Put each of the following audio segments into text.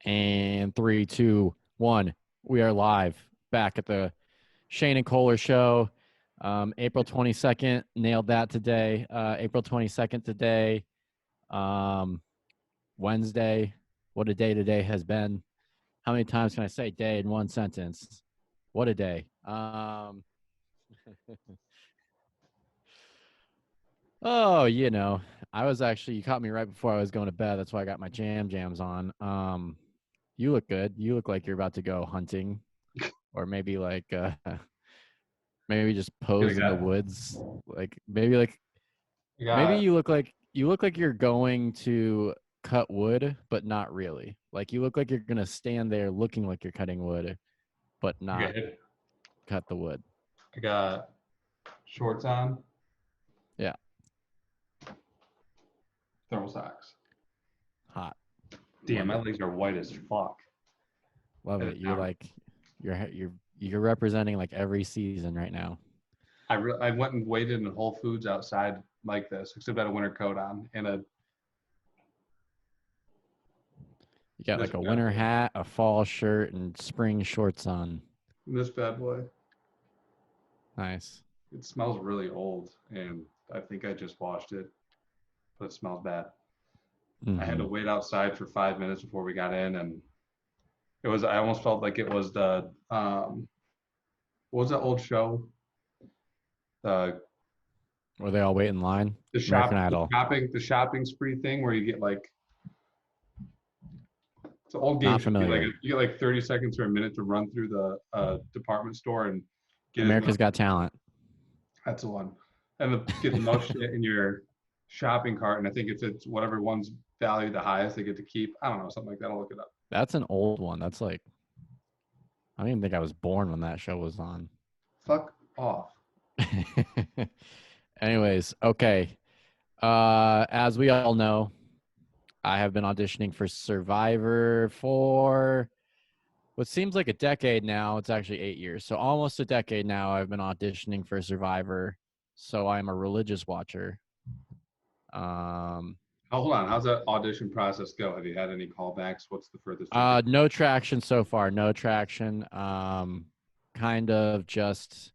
And 3, 2, 1. We are live back at the Shane and Kohler show. April 22nd. Nailed that today. April 22nd today. Wednesday. What a day today has been. How many times can I say day in one sentence? What a day. Oh, you caught me right before I was going to bed. That's why I got my jams on. You look good. You look like you're about to go hunting, or maybe maybe just pose in the woods. Maybe you look like you're going to cut wood, but not really. Like you look like you're gonna stand there looking like you're cutting wood, but not cut the wood. I got shorts on. Yeah. Thermal socks. Hot. Damn, my legs are white as fuck. Love it. You're representing like every season right now. I went and waited in Whole Foods outside like this, except I had a winter coat on and You got like a winter hat, a fall shirt, and spring shorts on. This bad boy. Nice. It smells really old, and I think I just washed it, but it smells bad. Mm-hmm. I had to wait outside for 5 minutes before we got in, and I almost felt like it was the, what was that old show? Were they all wait in line? The shopping spree thing where you get like, it's an old game. Not familiar. You get like 30 seconds or a minute to run through the department store and get America's Got Talent. That's the one. And get the most shit in your shopping cart. And I think it's whatever one's valued the highest they get to keep. I don't know, something like that. I'll look it up. That's an old one. That's like, I don't even think I was born when that show was on. Fuck off. Anyways, okay. As we all know, I have been auditioning for Survivor for what seems like a decade now. It's actually 8 years. So almost a decade now I've been auditioning for Survivor. So I'm a religious watcher. Hold on. How's that audition process go? Have you had any callbacks? What's the furthest? No traction so far. No traction. Kind of just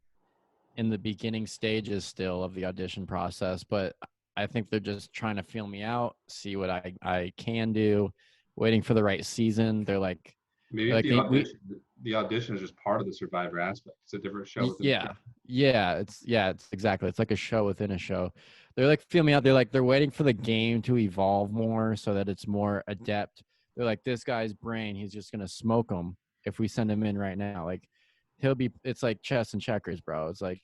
in the beginning stages still of the audition process, but I think they're just trying to feel me out, see what I can do, waiting for the right season. They're like, maybe the audition is just part of the Survivor aspect. It's a different show. It's exactly. It's like a show within a show. They're like, feel me out. They're waiting for the game to evolve more so that it's more adept. They're like, this guy's brain, he's just going to smoke him if we send him in right now. Like it's like chess and checkers, bro. It's like,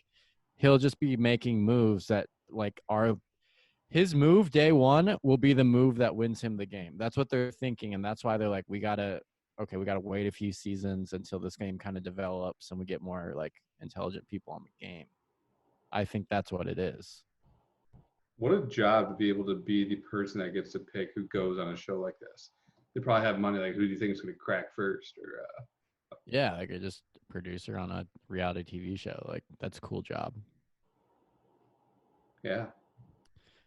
he'll just be making moves that like are his move day one will be the move that wins him the game. That's what they're thinking. And that's why they're like, we gotta wait a few seasons until this game kind of develops and we get more like intelligent people on the game. I think that's what it is. What a job to be able to be the person that gets to pick who goes on a show like this. They probably have money. Like, who do you think is going to crack first? Or yeah, like a just producer on a reality TV show. Like, that's a cool job. Yeah.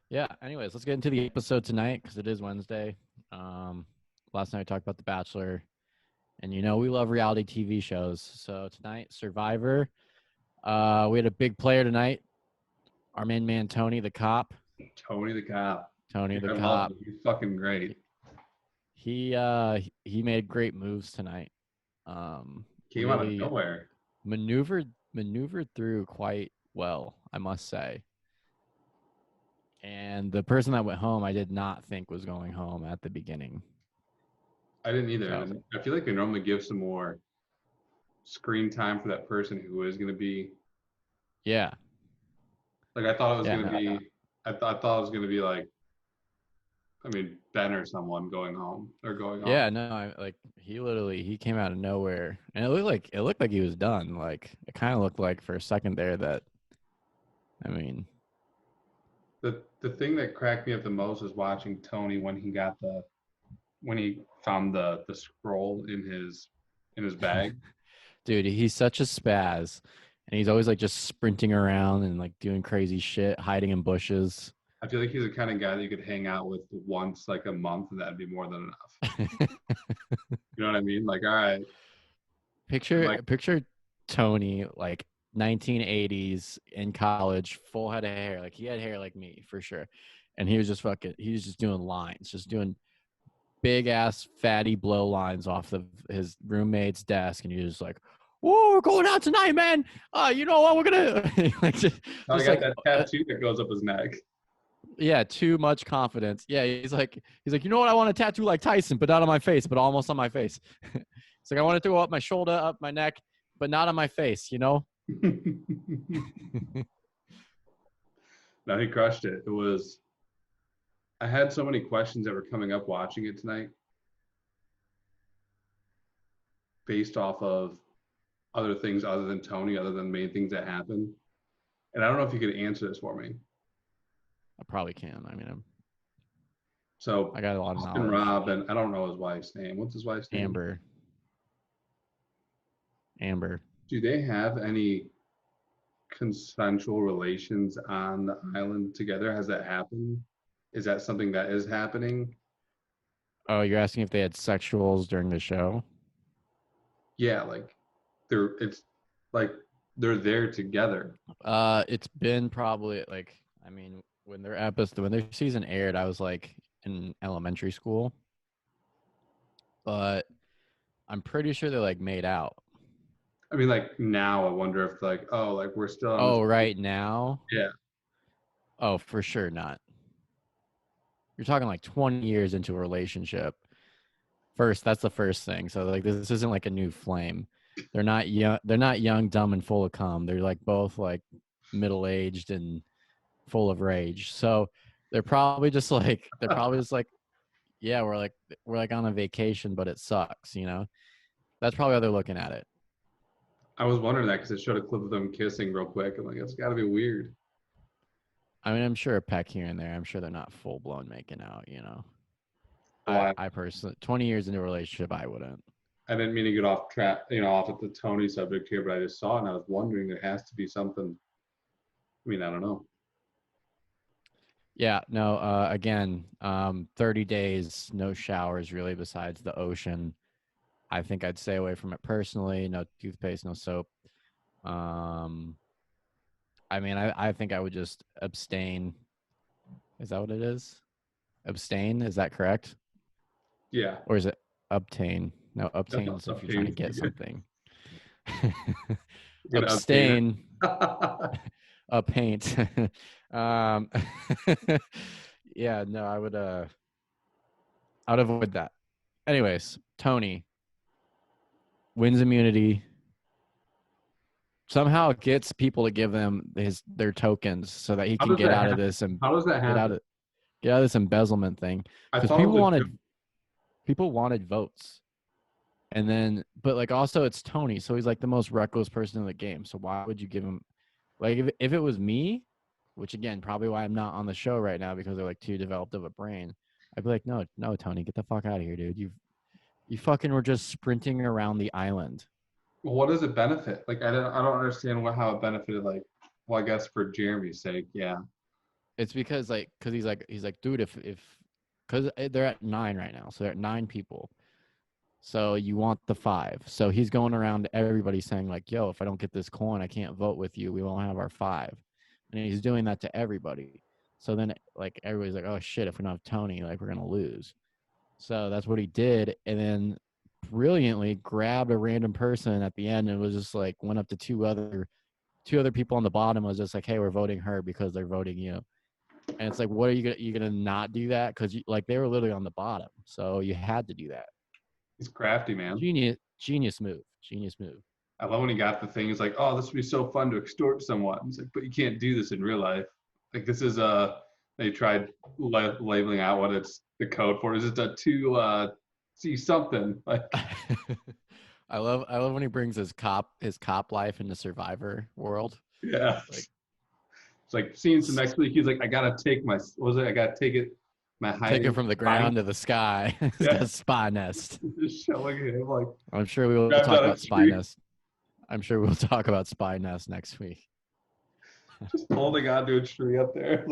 Yeah. Anyways, let's get into the episode tonight because it is Wednesday. Last night we talked about The Bachelor, and we love reality TV shows. So tonight, Survivor. We had a big player tonight. Our main man, Tony the cop. Tony the cop. He's fucking great. He made great moves tonight. Came out of nowhere. Maneuvered through quite well, I must say. And the person that went home, I did not think was going home at the beginning. I didn't either. So, I feel like they normally give some more screen time for that person who is going to be. Yeah. Like I thought it was going to be. I thought it was going to be like. I mean, Ben or someone going home or going on. Yeah, no, he came out of nowhere, and it looked like he was done. Like it kind of looked like for a second there that. I mean. The thing that cracked me up the most was watching Tony when he found the scroll in his bag. Dude, he's such a spaz, and he's always like just sprinting around and like doing crazy shit, hiding in bushes. I feel like he's the kind of guy that you could hang out with once like a month, and that'd be more than enough. You know what I mean? Like, all right. Picture Tony like 1980s in college, full head of hair. Like he had hair like me for sure. And he was just doing lines, just doing big ass fatty blow lines off of his roommate's desk. And he was like, "Whoa, we're going out tonight, man. You know what? We're gonna like just I got like that tattoo that goes up his neck. yeah, too much confidence. Yeah, he's like, you know what? I want a tattoo like Tyson, but not on my face, but almost on my face. It's like I want it to go up my shoulder, up my neck, but not on my face. You know? No, he crushed it. It was. I had so many questions that were coming up watching it tonight, based off of other things other than Tony, other than main things that happened. And I don't know if you could answer this for me. I probably can. I mean, So I got a lot of Austin knowledge. Rob and I don't know his wife's name. What's his wife's name? Amber. Do they have any consensual relations on the island together? Has that happened? Is that something that is happening? Oh, you're asking if they had sexuals during the show? Yeah, like it's like they're there together. It's been probably like, I mean, when their season aired, I was like in elementary school, but I'm pretty sure they like made out. I mean, like now I wonder if like, oh, like we're still on this. Oh, right now? Yeah. Oh, for sure not. You're talking like 20 years into a relationship. That's the first thing. So like this isn't like a new flame. They're not young. They're not young, dumb, and full of cum. They're like both like middle-aged and full of rage. So they're probably just like yeah, we're like on a vacation, but it sucks. You know, that's probably how they're looking at it. I was wondering that because it showed a clip of them kissing real quick. I'm like, it's got to be weird. I mean, I'm sure a peck here and there. I'm sure they're not full blown making out. You know, Well, I personally, 20 years into a relationship, I wouldn't. I didn't mean to get off track, off at the Tony subject here, but I just saw it and I was wondering there has to be something. I mean, I don't know. Yeah, no, again, 30 days, no showers really besides the ocean. I think I'd stay away from it personally. No toothpaste, no soap. I mean, I think I would just abstain. Is that what it is? Abstain? Is that correct? Yeah. Or is it obtain? No, obtain is if you're trying to get something. Abstain. A paint. Yeah, no, I'd avoid that. Anyways, Tony wins immunity. Somehow gets people to give them their tokens so that he can get out of this and how does that happen? Get out of this embezzlement thing. Because people wanted votes. And then, but like also it's Tony, so he's like the most reckless person in the game. So why would you give him, like if it was me, which again probably why I'm not on the show right now because they're like too developed of a brain, I'd be like, no, Tony, get the fuck out of here, dude. You fucking were just sprinting around the island. Well, what does it benefit? Like I don't understand how it benefited. Like, well, I guess for Jeremy's sake, yeah. It's because he's like, dude, if because they're at 9 right now, so they're at 9 people. So you want the 5. So he's going around to everybody saying like, yo, if I don't get this coin, I can't vote with you. We won't have our 5. And he's doing that to everybody. So then like everybody's like, oh shit, if we don't have Tony, like we're going to lose. So that's what he did. And then brilliantly grabbed a random person at the end and was just like, went up to two other people on the bottom, was just like, hey, we're voting her because they're voting you. And it's like, what are you gonna not do that? Because like they were literally on the bottom, so you had to do that. He's crafty, man. Genius move. I love when he got the thing. He's like, oh, this would be so fun to extort someone. He's like, but you can't do this in real life. Like this is they tried labeling out what it's the code for. Is it to see something like? I love when he brings his cop life into Survivor world. Yeah. Like, it's like seeing some next week. He's like, I gotta take my I gotta take it. Take it from the ground to the sky. Yeah. Spy nest. Just showing him like. I'm sure we will talk about Spy Nest. I'm sure we'll talk about Spy Nest next week. Just holding onto a tree up there.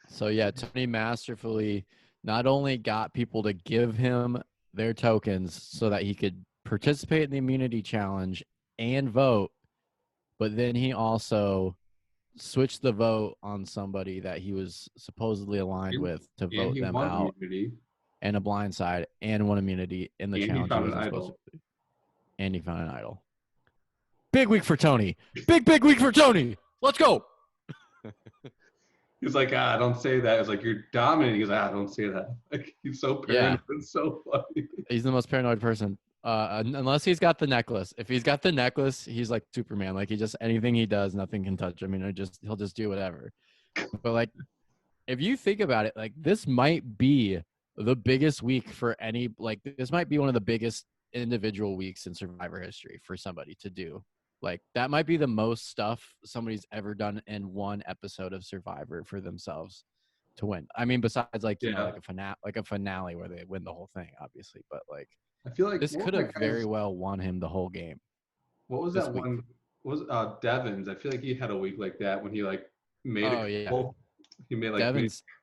So yeah, Tony masterfully not only got people to give him their tokens so that he could participate in the immunity challenge and vote. But then he also switched the vote on somebody that he was supposedly aligned with to And vote he them won out immunity. and a blind side and won immunity in the And he challenge he found an wasn't supposed idol. to. And he found an idol. Big week for Tony. Big week for Tony. Let's go. He's like, don't say that. It's like, you're dominant. He's like, don't say that. Like, he's so paranoid. Yeah. It's so funny. He's the most paranoid person. Unless he's got the necklace. If he's got the necklace, he's like Superman. Like, he just, anything he does, nothing can touch him. He'll just do whatever. But like, if you think about it, like, this might be the biggest week for any, like, this might be one of the biggest individual weeks in Survivor history for somebody to do. Like, that might be the most stuff somebody's ever done in one episode of Survivor for themselves to win. I mean, besides like, you know, like a finale where they win the whole thing, obviously. But like, I feel like this could have very well won him the whole game. What was that week? One? What was Devins? I feel like he had a week like that when he like made he made like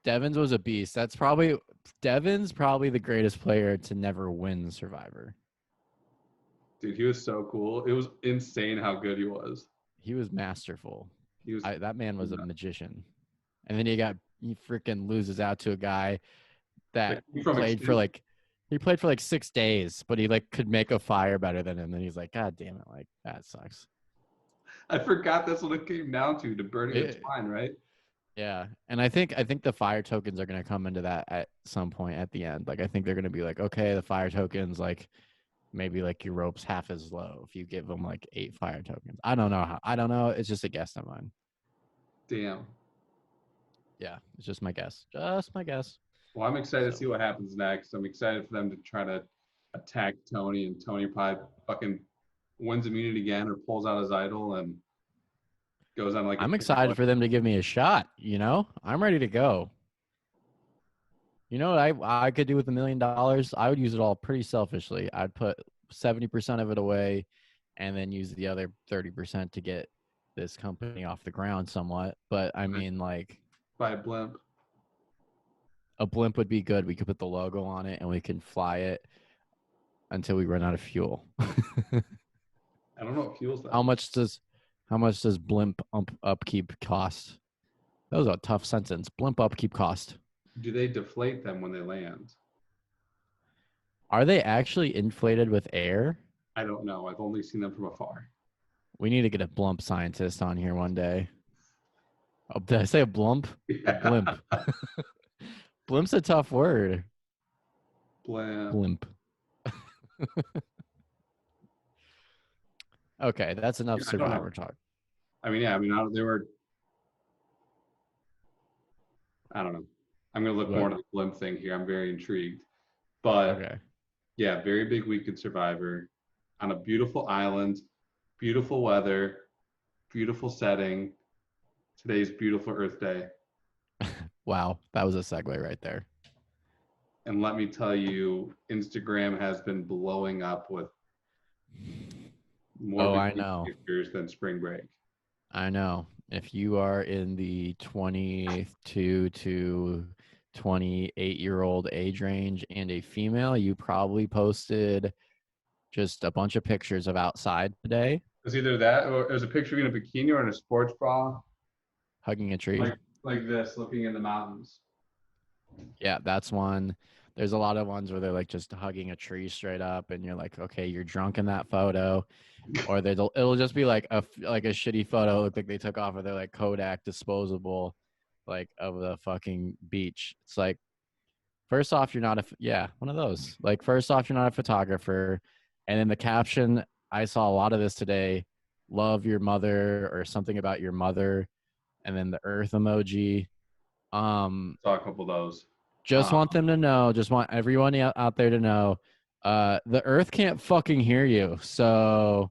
Devins was a beast. Devins probably the greatest player to never win Survivor. Dude, he was so cool. It was insane how good he was. He was masterful. That man was a magician. And then he freaking loses out to a guy that played for like 6 days, but he like could make a fire better than him. And he's like, God damn it, like, that sucks. I forgot that's what it came down to burning the twine, right? Yeah. And I think the fire tokens are gonna come into that at some point at the end. Like, I think they're gonna be like, okay, the fire tokens, like, maybe like your rope's half as low if you give them like 8 fire tokens. I don't know. It's just a guess of mine. Damn. Yeah, it's just my guess. Just my guess. Well, I'm excited to see what happens next. I'm excited for them to try to attack Tony, and Tony probably fucking wins immunity again or pulls out his idol and goes on like. I'm excited for them to give me a shot. You know, I'm ready to go. You know what I could do with $1 million? I would use it all pretty selfishly. I'd put 70% of it away and then use the other 30% to get this company off the ground somewhat. But I mean, like, buy a blimp. A blimp would be good. We could put the logo on it and we can fly it until we run out of fuel. I don't know what fuel's that. How much does blimp upkeep cost? That was a tough sentence. Blimp upkeep cost. Do they deflate them when they land? Are they actually inflated with air? I don't know. I've only seen them from afar. We need to get a blimp scientist on here one day. Oh, did I say a blimp? Yeah. A blimp. Blimp's a tough word. Blimp. Okay, that's enough Survivor talk. I mean, they were. I don't know. I'm going to look more into the blimp thing here. I'm very intrigued. But, yeah, very big week in Survivor. On a beautiful island, beautiful weather, beautiful setting. Today's beautiful Earth Day. Wow, that was a segue right there. And let me tell you, Instagram has been blowing up with more pictures than spring break. I know. If you are in the 22 to 28-year-old age range and a female, you probably posted just a bunch of pictures of outside today. It was either that or it was a picture of you in a bikini or in a sports bra. Hugging a tree. Like this, looking in the mountains. Yeah, that's one. There's a lot of ones where they're like just hugging a tree straight up and you're like, okay, you're drunk in that photo. Or it'll just be like a shitty photo. Look like they took off of their like Kodak disposable, like of the fucking beach. It's like, first off, you're not one of those. Like, first off, you're not a photographer. And then the caption, I saw a lot of this today, love your mother or something about your mother. And then the earth emoji. Saw a couple of those. Just want them to know, just want everyone out there to know, the earth can't fucking hear you. So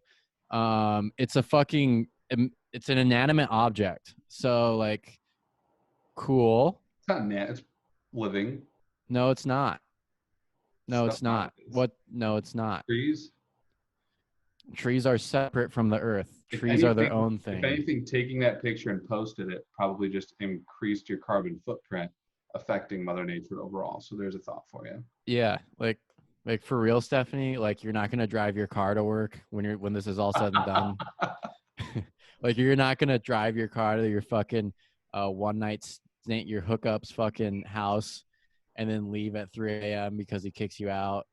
it's it's an inanimate object. So like, cool. It's not it's living. No, it's not. No, it's not. What? No, it's not. Trees are separate from the earth. Trees are their own thing. If anything, taking that picture and posted it probably just increased your carbon footprint, affecting Mother Nature overall. So there's a thought for you. Yeah, like Like for real, Stephanie, like you're not gonna drive your car to work when this is all said and done. Like you're not gonna drive your car to your fucking one night your hookup's fucking house and then leave at 3 a.m. because he kicks you out.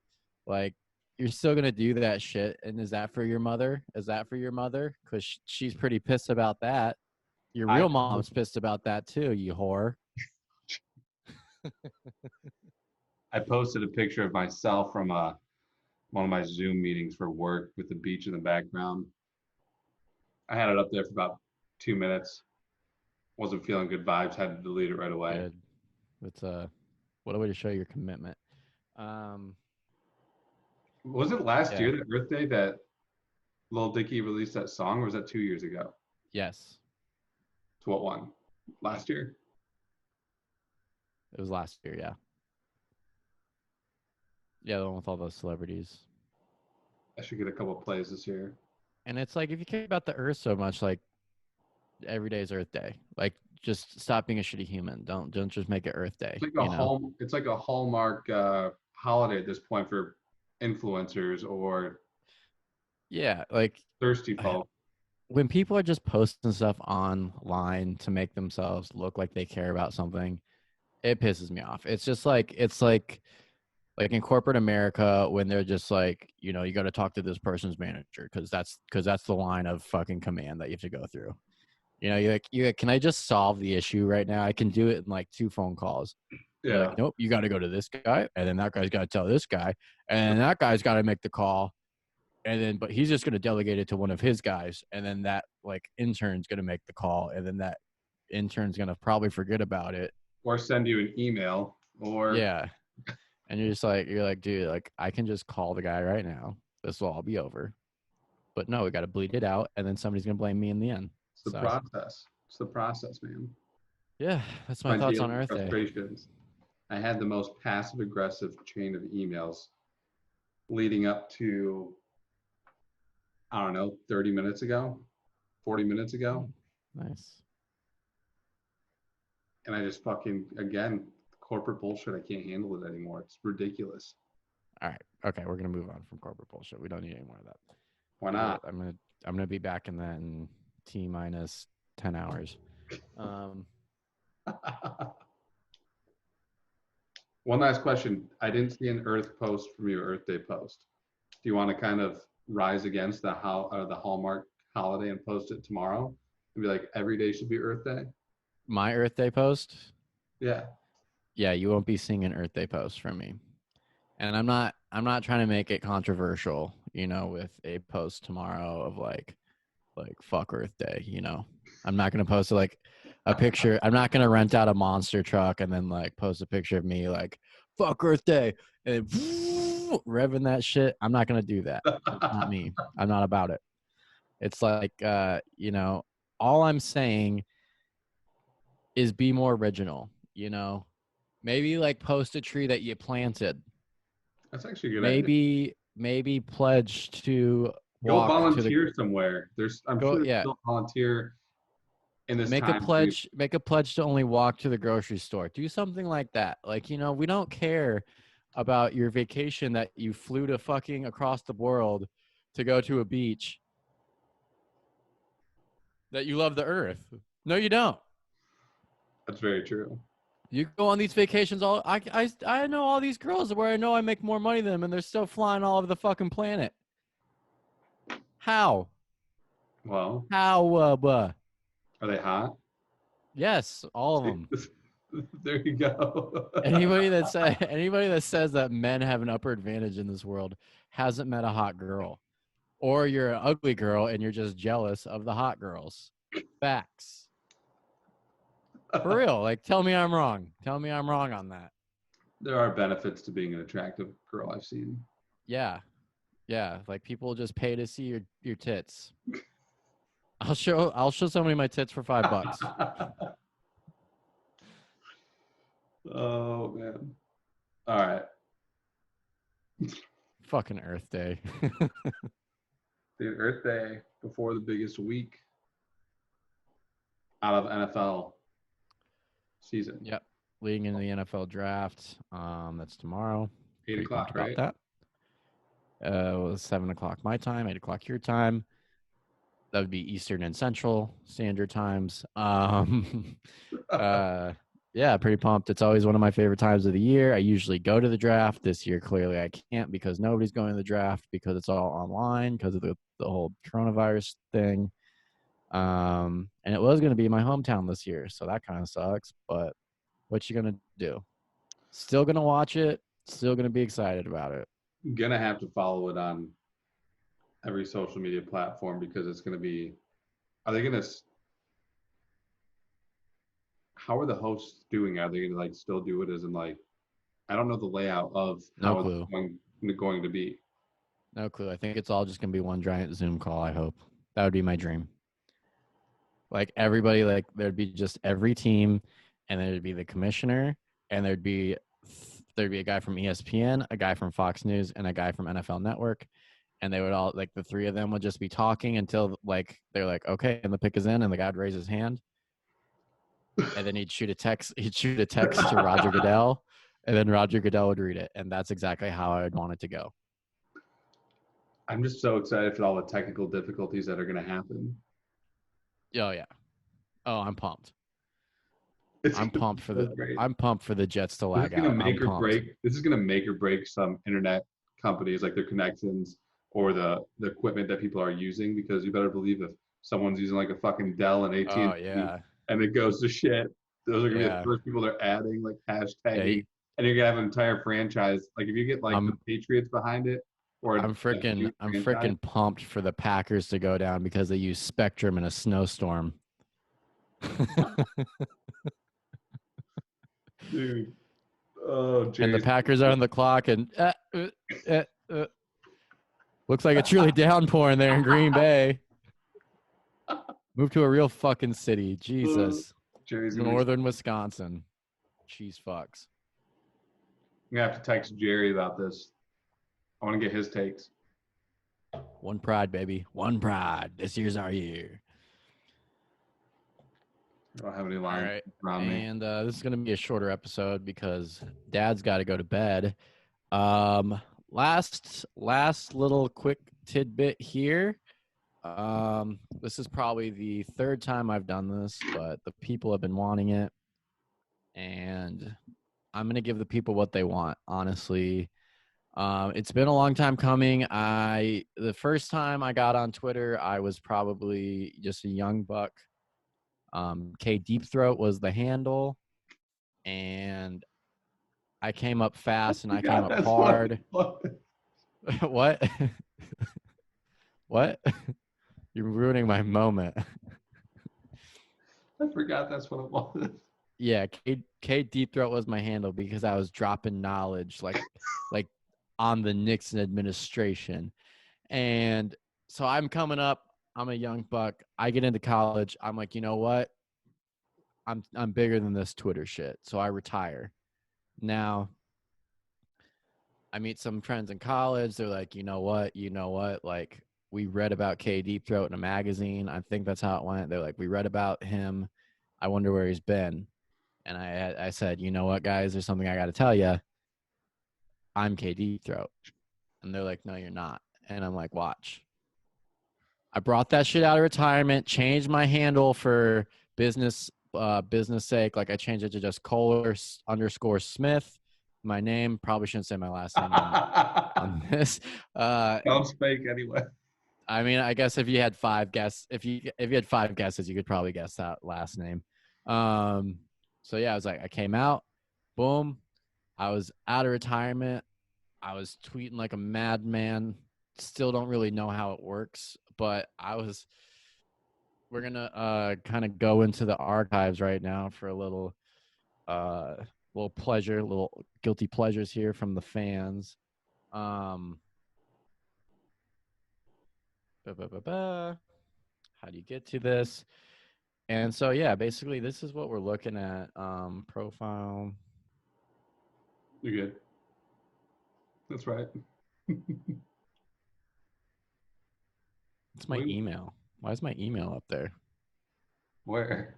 Like you're still gonna do that shit. And is that for your mother? Is that for your mother? Because she's pretty pissed about that. Your I real mom's pissed about that too, you whore. I posted a picture of myself from one of my Zoom meetings for work with the beach in the background. I had it up there for about 2 minutes. Wasn't feeling good vibes. Had to delete it right away. Good. It's what a way to show your commitment. Was it last Yeah. year, that Earth Day, that Lil Dicky released that song, or was that 2 years ago? Yes. To what one? Last year? It was last year, yeah. Yeah, the one with all those celebrities. I should get a couple plays this year. And it's like if you care about the earth so much, like every day is Earth Day. Like just stop being a shitty human. Don't just make it Earth Day. It's like a Hallmark holiday at this point for influencers or like thirsty folk. When people are just posting stuff online to make themselves look like they care about something, it pisses me off. It's just like in corporate America when they're just like, you got to talk to this person's manager because that's the line of fucking command that you have to go through. You're like, can I just solve the issue right now? I can do it in like 2 phone calls. Yeah. You're like, nope, you got to go to this guy, and then that guy's got to tell this guy, and that guy's got to make the call, and then but he's just going to delegate it to one of his guys, and then that like intern's going to make the call, and then that intern's going to probably forget about it or send you an email or yeah. And you're like, dude, like I can just call the guy right now. This will all be over. But no, we got to bleed it out, and then somebody's gonna blame me in the end. It's the process. It's the process, man. Yeah, that's my thoughts on Earth Day. I had the most passive aggressive chain of emails leading up to, I don't know, 30 minutes ago, 40 minutes ago. Nice. And I just fucking, again, corporate bullshit. I can't handle it anymore. It's ridiculous. All right. Okay, we're gonna move on from corporate bullshit. We don't need any more of that. Why not? I'm gonna be back in that in T-minus 10 hours. One last question. I didn't see an Earth post from your Earth Day post. Do you want to kind of rise against the Hallmark holiday and post it tomorrow and be like, every day should be Earth Day? My Earth Day post? Yeah. Yeah, you won't be seeing an Earth Day post from me. And I'm not trying to make it controversial, with a post tomorrow of like fuck Earth Day, I'm not going to post like a picture. I'm not going to rent out a monster truck and then like post a picture of me like fuck Earth Day and revving that shit. I'm not going to do that. It's not me. I'm not about it. It's like, all I'm saying is be more original, maybe like post a tree that you planted. That's actually a good idea. Maybe pledge to go volunteer somewhere. I'm sure there's still volunteer in this make time. Make a pledge to only walk to the grocery store. Do something like that. Like, we don't care about your vacation that you flew to fucking across the world to go to a beach. That you love the earth. No, you don't. That's very true. You go on these vacations I know all these girls where I know I make more money than them and they're still flying all over the fucking planet. How? Well, how are they hot? Yes, all of them. There you go. Anybody that says that men have an upper advantage in this world hasn't met a hot girl, or you're an ugly girl and you're just jealous of the hot girls. Facts. For real, like tell me I'm wrong. Tell me I'm wrong on that. There are benefits to being an attractive girl, I've seen. Yeah. Like people just pay to see your tits. I'll show somebody my tits for $5. Oh man. All right. Fucking Earth Day. Dude, Earth Day before the biggest week out of NFL season. Yep. Leading into the NFL draft. That's tomorrow. 8 o'clock, right? That. It was 7 o'clock my time, 8 o'clock your time. That would be Eastern and Central Standard Times. uh, yeah, pretty pumped. It's always one of my favorite times of the year. I usually go to the draft. This year, clearly, I can't because nobody's going to the draft because it's all online because of the whole coronavirus thing. And it was going to be my hometown this year, so that kind of sucks. But what you gonna do? Still gonna watch it. Still gonna be excited about it. Gonna have to follow it on every social media platform because it's gonna be. Are they gonna? How are the hosts doing? Are they gonna like still do it as in like? I don't know the layout of No how it's clue. going to be. No clue. I think it's all just gonna be one giant Zoom call. I hope that would be my dream. Like everybody, like there'd be just every team, and there'd be the commissioner, and there'd be a guy from ESPN, a guy from Fox News, and a guy from NFL Network, and they would all like the three of them would just be talking until like they're like, okay, and the pick is in, and the guy would raise his hand, and then he'd shoot a text. He'd shoot a text to Roger Goodell, and then Roger Goodell would read it, and that's exactly how I would want it to go. I'm just so excited for all the technical difficulties that are going to happen. Oh yeah. Oh, I'm pumped. It's I'm gonna pumped be for so the. great. I'm pumped for the Jets to This is lag going to out. I'm make or pumped. break. This is going to make or break some internet companies, like their connections or the equipment that people are using. Because you better believe if someone's using like a fucking Dell and Oh AT&T yeah. and it goes to shit, those are going to be the Yeah. first people they're adding, like Yeah. hashtagging, and you're going to have an entire franchise. Like if you get like the I'm Patriots behind it or a huge I'm franchise. freaking pumped for the Packers to go down because they use Spectrum in a snowstorm. Dude, oh, And the Jerry's. Packers are on the clock, and looks like it's really downpouring there in Green Bay. Move to a real fucking city, Jesus. Jerry's gonna be. Northern Wisconsin, cheese fucks. I'm gonna have to text Jerry about this. I want to get his takes. One pride, baby. One pride. This year's our year. I don't have any All lines right. around me. And this is going to be a shorter episode because Dad's got to go to bed. Last little quick tidbit here. This is probably the third time I've done this, but the people have been wanting it, and I'm going to give the people what they want. Honestly, it's been a long time coming. The first time I got on Twitter, I was probably just a young buck. K Deep Throat was the handle, and I came up fast and I came God, up that's what it hard. was. What? What? You're ruining my moment. I forgot that's what it was. Yeah, K Deep Throat was my handle because I was dropping knowledge like on the Nixon administration. And so I'm coming up, I'm a young buck. I get into college. I'm like, you know what? I'm bigger than this Twitter shit. So I retire. Now I meet some friends in college. They're like, you know what? Like, we read about K Deep Throat in a magazine. I think that's how it went. They're like, we read about him. I wonder where he's been. And I said, you know what, guys? There's something I got to tell you. I'm K Deep Throat. And they're like, no, you're not. And I'm like, watch. I brought that shit out of retirement, changed my handle for business sake. Like I changed it to just Kohler_Smith. My name, probably shouldn't say my last name on this. Sounds fake anyway. I mean, I guess if you had if you had 5 guesses, you could probably guess that last name. So yeah, I was like, I came out, boom, I was out of retirement. I was tweeting like a madman. Still don't really know how it works, but we're gonna kind of go into the archives right now for a little pleasure, little guilty pleasures here from the fans. How do you get to this? And so yeah, basically this is what we're looking at. Profile. You're good. That's right. It's my email. Why is my email up there? Where?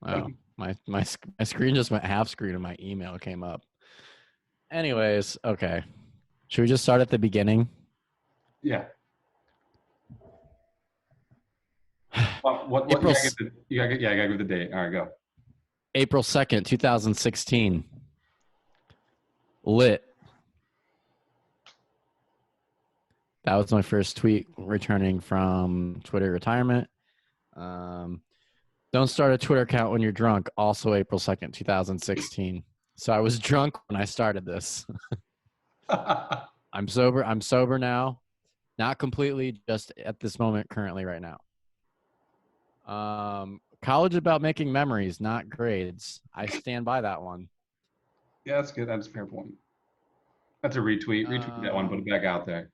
Oh, my screen just went half screen and my email came up. Anyways, okay. Should we just start at the beginning? Yeah. What April you gotta give the date. All right, go. April 2nd, 2016. Lit. That was my first tweet returning from Twitter retirement. Don't start a Twitter account when you're drunk. Also April 2nd, 2016. So I was drunk when I started this. I'm sober. I'm sober now. Not completely, just at this moment currently right now. College is about making memories, not grades. I stand by that one. Yeah, that's good. That's a fair point. That's a retweet. Retweet that one, put it back out there.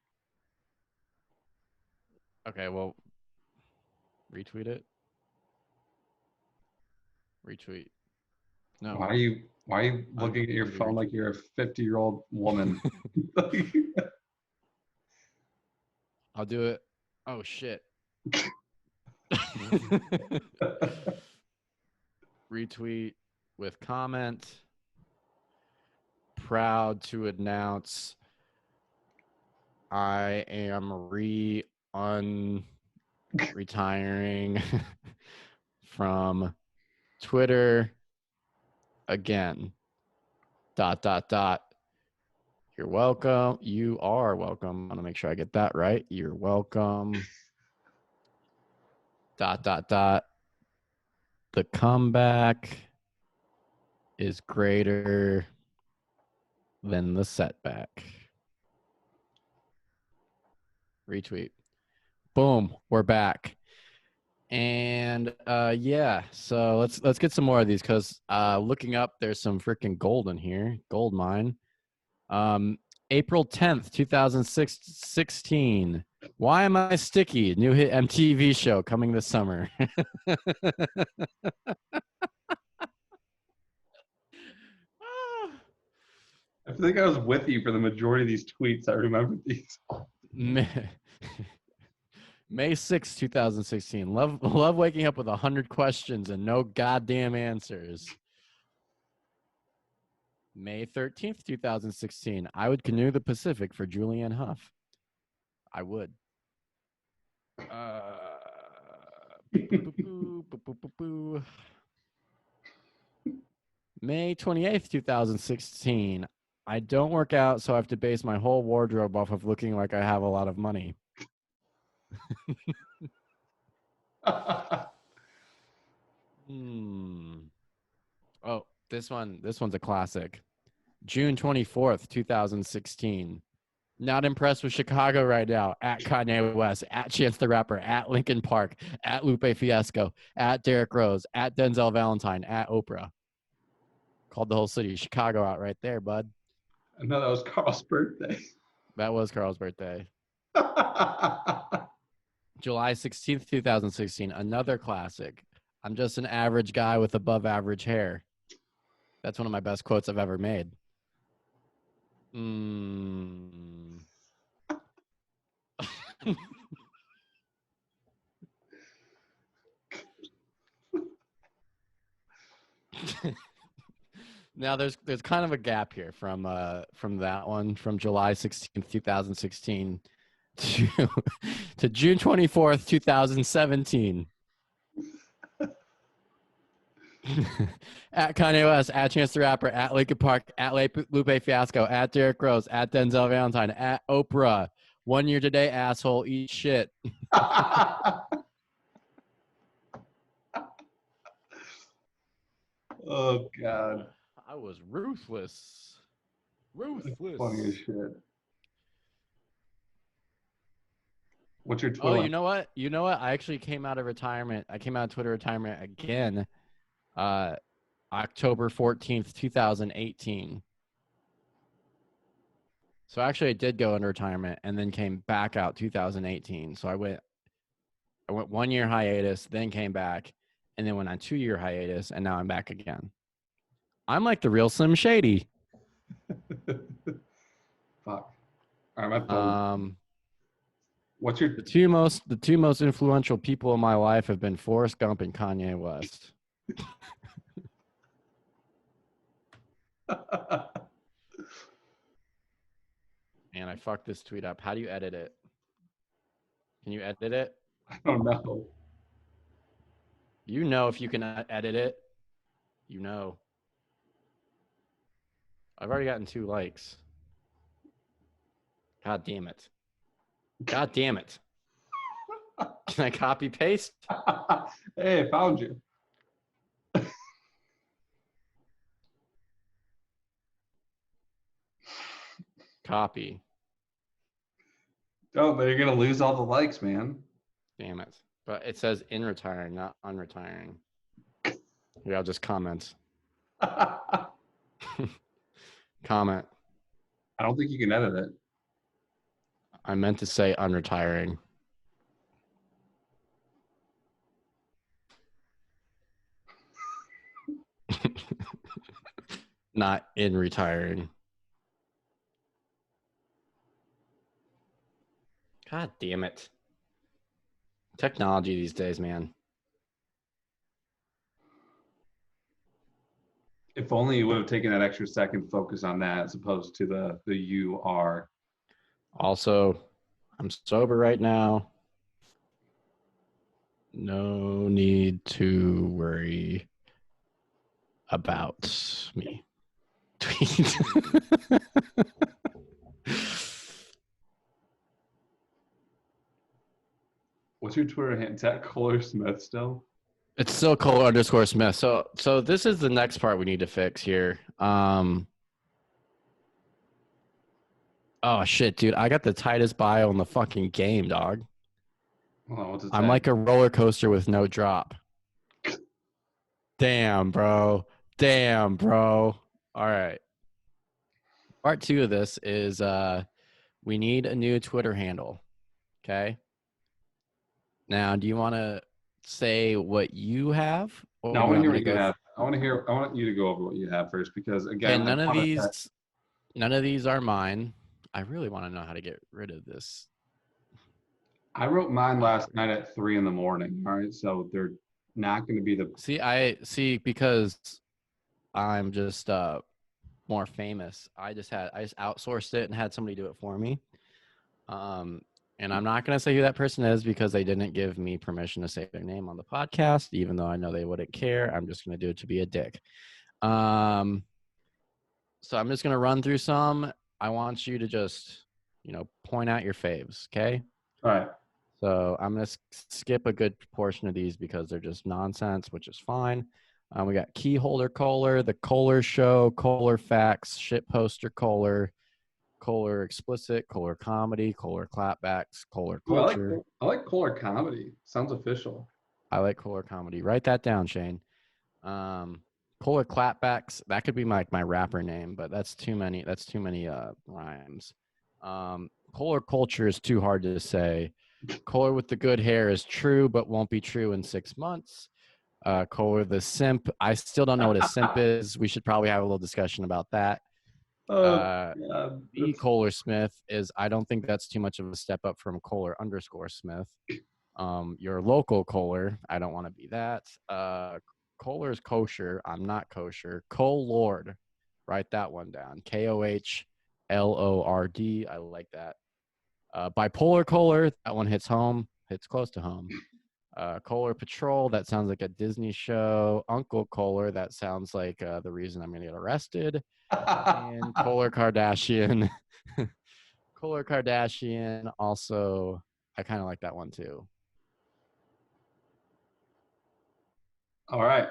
Okay, well, retweet it. Retweet. No. Why are you looking at your phone like you're a 50-year-old woman? I'll do it. Oh shit. Retweet with comment. Proud to announce I am retiring from Twitter again. ... You're welcome. You are welcome. I want to make sure I get that right. You're welcome. ... The comeback is greater than the setback. Retweet. Boom. We're back. And yeah, so let's get some more of these because looking up, there's some freaking gold in here. Gold mine. April 10th, 2016. Why Am I Sticky? New hit MTV show coming this summer. I think I was with you for the majority of these tweets. I remember these. May 6th, 2016. Love waking up with 100 questions and no goddamn answers. May 13th, 2016. I would canoe the Pacific for Julianne Hough. I would. May 28th, 2016. I don't work out, so I have to base my whole wardrobe off of looking like I have a lot of money. Oh, this one's a classic. June 24th, 2016. Not impressed with Chicago right now. At Kanye West, at Chance the Rapper, at Linkin Park, at Lupe Fiasco, at Derrick Rose, at Denzel Valentine, at Oprah. Called the whole city Chicago out right there, bud. No, that was Carl's birthday. That was Carl's birthday. July 16th, 2016. Another classic. I'm just an average guy with above average hair. That's one of my best quotes I've ever made. Now there's kind of a gap here from that one from July 16th, 2016 to June 24th, 2017. At Kanye West, at Chance the Rapper, at Linkin Park, at Lupe Fiasco, at Derrick Rose, at Denzel Valentine, at Oprah. 1 year today, asshole. Eat shit. Oh God. I was ruthless. Ruthless. Funny as shit. What's your Twitter? Oh, you know what? You know what? I actually came out of retirement. I came out of Twitter retirement again. October 14th, 2018. So actually I did go into retirement and then came back out 2018. So I went 1 year hiatus, then came back, and then went on 2 year hiatus, and now I'm back again. I'm like the real Slim Shady. Fuck. All right, my phone. What's your the two most influential people in my life have been Forrest Gump and Kanye West. Man, I fucked this tweet up. How do you edit it? Can you edit it? I don't know. You know if you can edit it. You know. I've already gotten 2 likes. God damn it. God damn it. Can I copy paste? Hey, I found you. Copy. Oh, but you're gonna lose all the likes, man. Damn it. But it says in retiring, not unretiring. Here, I'll just comment. Comment. I don't think you can edit it. I meant to say unretiring. Not in retiring. God damn it. Technology these days, man. If only you would have taken that extra second to focus on that as opposed to the you are. Also, I'm sober right now. No need to worry about me. Tweet. What's your Twitter handle? Is that Kohler Smith still? It's still Kohler_Smith. So this is the next part we need to fix here. Oh shit, dude! I got the tightest bio in the fucking game, dog. Hold on, what's it I'm say? like a roller coaster with no drop. Damn, bro. Damn, bro. All right. Part 2 of this is we need a new Twitter handle. Okay. Now, do you want to say what you have, or No, I do you want to want hear me what to you go? have. I want you to go over what you have first because again, And I want to. none of these are mine. I really want to know how to get rid of this. I wrote mine last night at 3 a.m. All right, so they're not going to be the. See because I'm just more famous. I just outsourced it and had somebody do it for me. And I'm not going to say who that person is because they didn't give me permission to say their name on the podcast, even though I know they wouldn't care. I'm just going to do it to be a dick. So I'm just going to run through some. I want you to just, point out your faves. Okay. All right. So I'm going to skip a good portion of these because they're just nonsense, which is fine. We got Keyholder Kohler, The Kohler Show, Kohler Facts, Shit Poster Kohler, Kohler Explicit, Kohler Comedy, Kohler Clapbacks, Kohler Ooh, Culture. I like Kohler Comedy. Sounds official. I like Kohler Comedy. Write that down, Shane. Kohler Clapbacks. That could be my rapper name, but that's too many. That's too many rhymes. Kohler Culture is too hard to say. Kohler with the good hair is true, but won't be true in 6 months. Kohler the simp. I still don't know what a simp is. We should probably have a little discussion about that. The Kohler Smith is. I don't think that's too much of a step up from Kohler_Smith. Your local Kohler. I don't want to be that. Kohler's kosher. I'm not kosher. Kohlord. Write that one down. KOHLORD. I like that. Bipolar Kohler. That one hits home. Hits close to home. Kohler Patrol. That sounds like a Disney show. Uncle Kohler. That sounds like the reason I'm going to get arrested. And Kohler Kardashian. Kohler Kardashian. Also, I kind of like that one too. All right.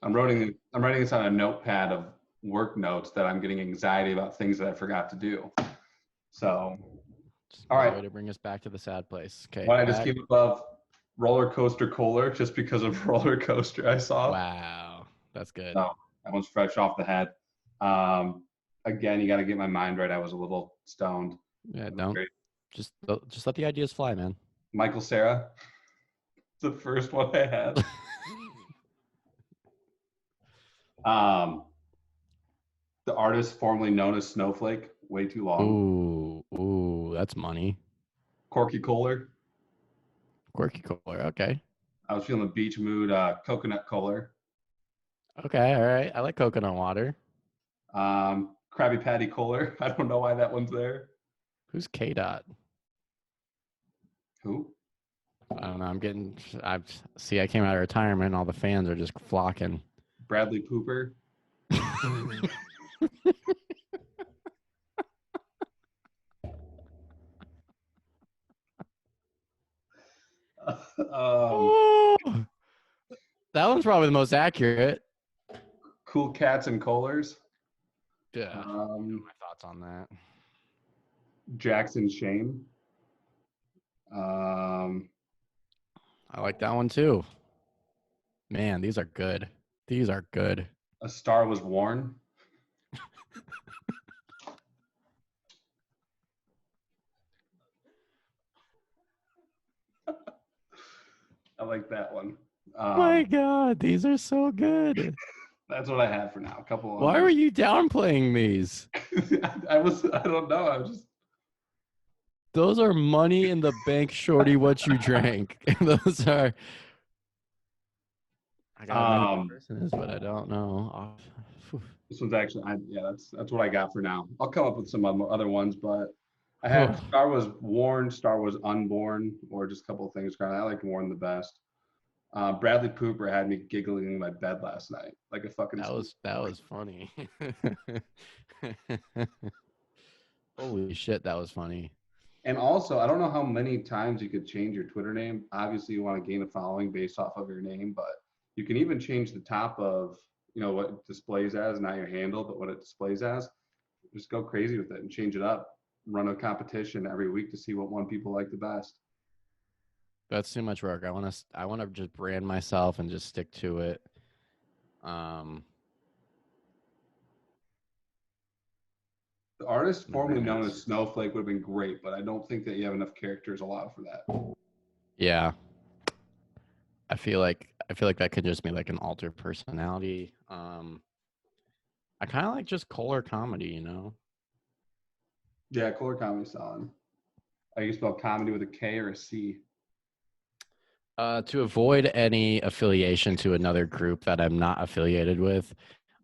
I'm writing this on a notepad of work notes that I'm getting anxiety about things that I forgot to do. So, all right. Way to bring us back to the sad place. Okay. Why don't I just keep above roller coaster Kohler just because of roller coaster I saw? Wow, that's good. No, that one's fresh off the head. Again, you got to get my mind right. I was a little stoned. Yeah, don't just let the ideas fly, man. Michael Cera, the first one I had. The artist formerly known as Snowflake, way too long. Ooh, that's money. Corky Kohler. Quirky Kohler, okay. I was feeling the beach mood. Coconut Kohler. Okay, all right. I like coconut water. Krabby Patty Kohler. I don't know why that one's there. Who's K Dot? Who? I don't know. I see. I came out of retirement. All the fans are just flocking. Bradley Pooper. um, Oh, that one's probably the most accurate. Cool Cats and Kohlers. Yeah. Um, My thoughts on that. Jackson Shane. I like that one too. Man, these are good. These are good. A Star Was Worn. I like that one. My God, these are so good. That's what I have for now. A couple Why others. were you downplaying these? I don't know. I was just Those are money in the bank, shorty. What you drank. Those are. I gotta remember what the person is, but I don't know. this one's actually that's what I got for now. I'll come up with some other ones, but I have Star Was Worn, Star Was Unborn, or just a couple of things. I like Worn the best. Bradley Pooper had me giggling in my bed last night, like a fucking. That was funny. Holy shit, that was funny. And also, I don't know how many times you could change your Twitter name. Obviously, you want to gain a following based off of your name, but you can even change the top of what it displays as, not your handle, but what it displays as. Just go crazy with it and change it up. Run a competition every week to see what one people like the best. That's too much work. I want to just brand myself and just stick to it. The artist formerly known as Snowflake would have been great, but I don't think that you have enough characters allowed for that. Yeah. I feel like that could just be like an alter personality. I kind of like just Kohler comedy, you know? Yeah, Kohler comedy solid. I can spell comedy with a K or a C. To avoid any affiliation to another group that I'm not affiliated with,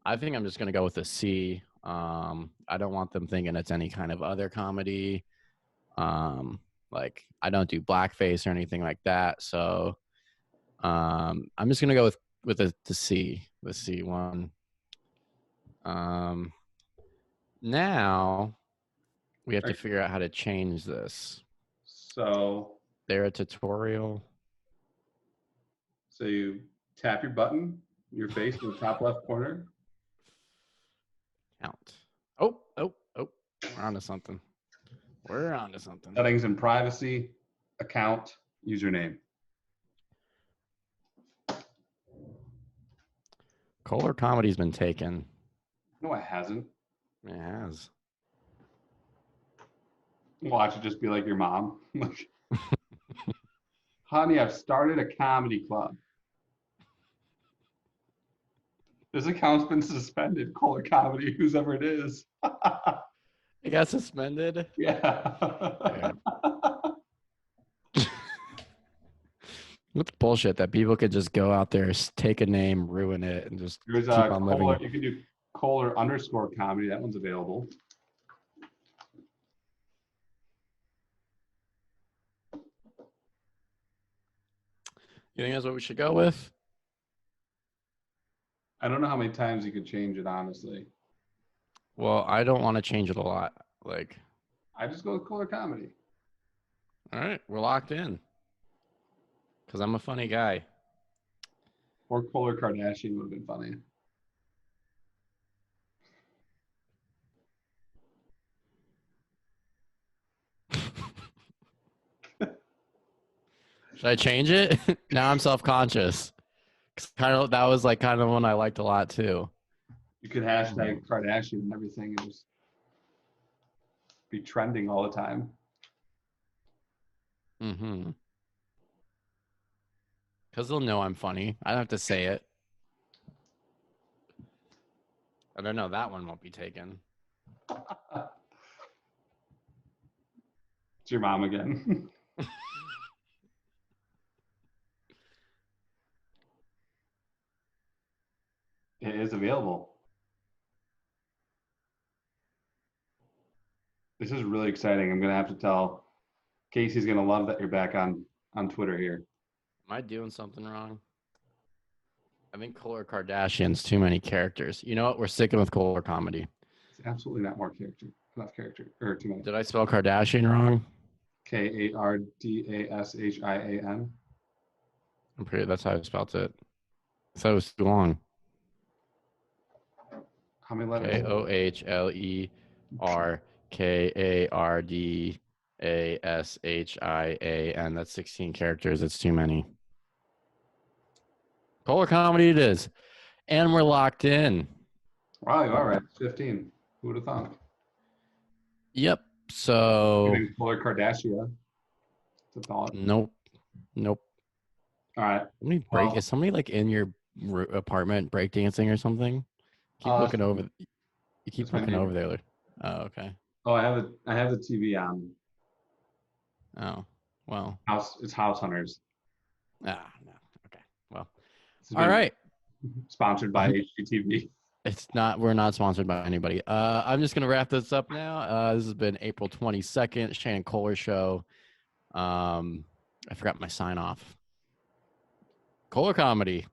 I think I'm just gonna go with a C. I don't want them thinking it's any kind of other comedy. Like I don't do blackface or anything like that. So I'm just gonna go with the C, the C one. Now we have to figure out how to change this. So there a tutorial? So you tap your button, your face in the top left corner. Count. Oh, we're on to something. We're on to something. Settings and privacy, account, username. Kohler comedy's been taken. No, it hasn't. It has. Watch it just be like your mom. Honey, I've started a comedy club. This account's been suspended. Kohler comedy, who's ever it is. It got suspended? Yeah. What's bullshit that people could just go out there, take a name, ruin it, and just There's keep on Kohler, living. you can do Kohler_comedy. That one's available. You think that's what we should go with? I don't know how many times you could change it, honestly. Well, I don't want to change it a lot. Like, I just go with Kohler comedy. All right, we're locked in. Because I'm a funny guy. Or Kohler Kardashian would have been funny. Should I change it? Now I'm self-conscious. That was like kind of one I liked a lot too. You could hashtag Kardashian and everything and just be trending all the time. Mm-hmm. Because they'll know I'm funny. I don't have to say it. I don't know. That one won't be taken. It's your mom again. available. This is really exciting. I'm gonna have to tell Casey's gonna love that you're back on Twitter here. Am I doing something wrong? I think Kohler Kardashian's too many characters. You know what? We're sticking with Kohler comedy. It's absolutely not enough character, or too many. Did I spell Kardashian wrong? Kardashian. I'm pretty. That's how I spelled it. I thought it was too long. How many letters? KOHLERKARDASHIAN. That's 16 characters. It's too many. Kohler comedy it is. And we're locked in. Wow, all right. 15. Who would have thought? Yep. So Kohler Kardashian. It's a thought. Nope. All right. Is somebody like in your apartment breakdancing or something? Keep looking over. You keep looking over there. Oh, okay. Oh, I have the TV on. Oh, well. It's House Hunters. Ah, no. Okay. Well. All right. Sponsored by HGTV. It's not. We're not sponsored by anybody. I'm just gonna wrap this up now. This has been April 22nd, Shannon Kohler show. I forgot my sign off. Kohler comedy.